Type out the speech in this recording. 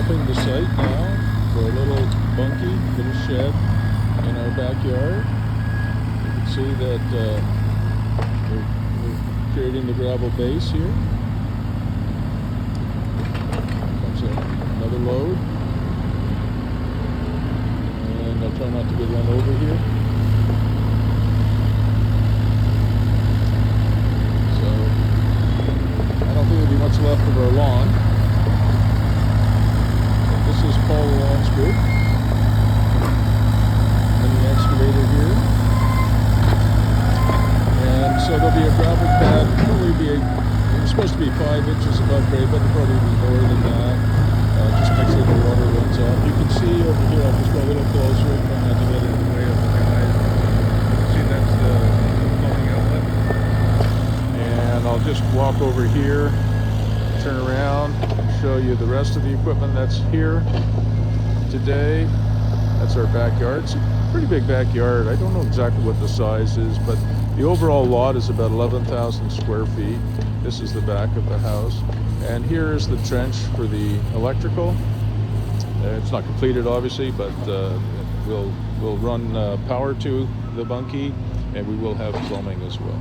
prepping the site now for a little bunkie, little shed in our backyard. You can see that we're creating the gravel base here. Comes another load. And I'll try not to get run over here. So, I don't think there'll be much left of our lawn. This is Paul Lalonde's group. And the excavator here. And so there'll be a gravel pad. It's supposed to be 5 inches above grade, but it'll probably be more than that. Just make sure the water runs off. You can see over here, I'll just go a little closer, try not to get it in the way of the guys. You can see that's the plumbing outlet. And I'll just walk over here, turn around, and show you the rest of the equipment that's here today. That's our backyard. It's a pretty big backyard. I don't know exactly what the size is, but the overall lot is about 11,000 square feet. This is the back of the house. And here is the trench for the electrical. It's not completed, obviously, but we'll run power to the bunkie, and we will have plumbing as well.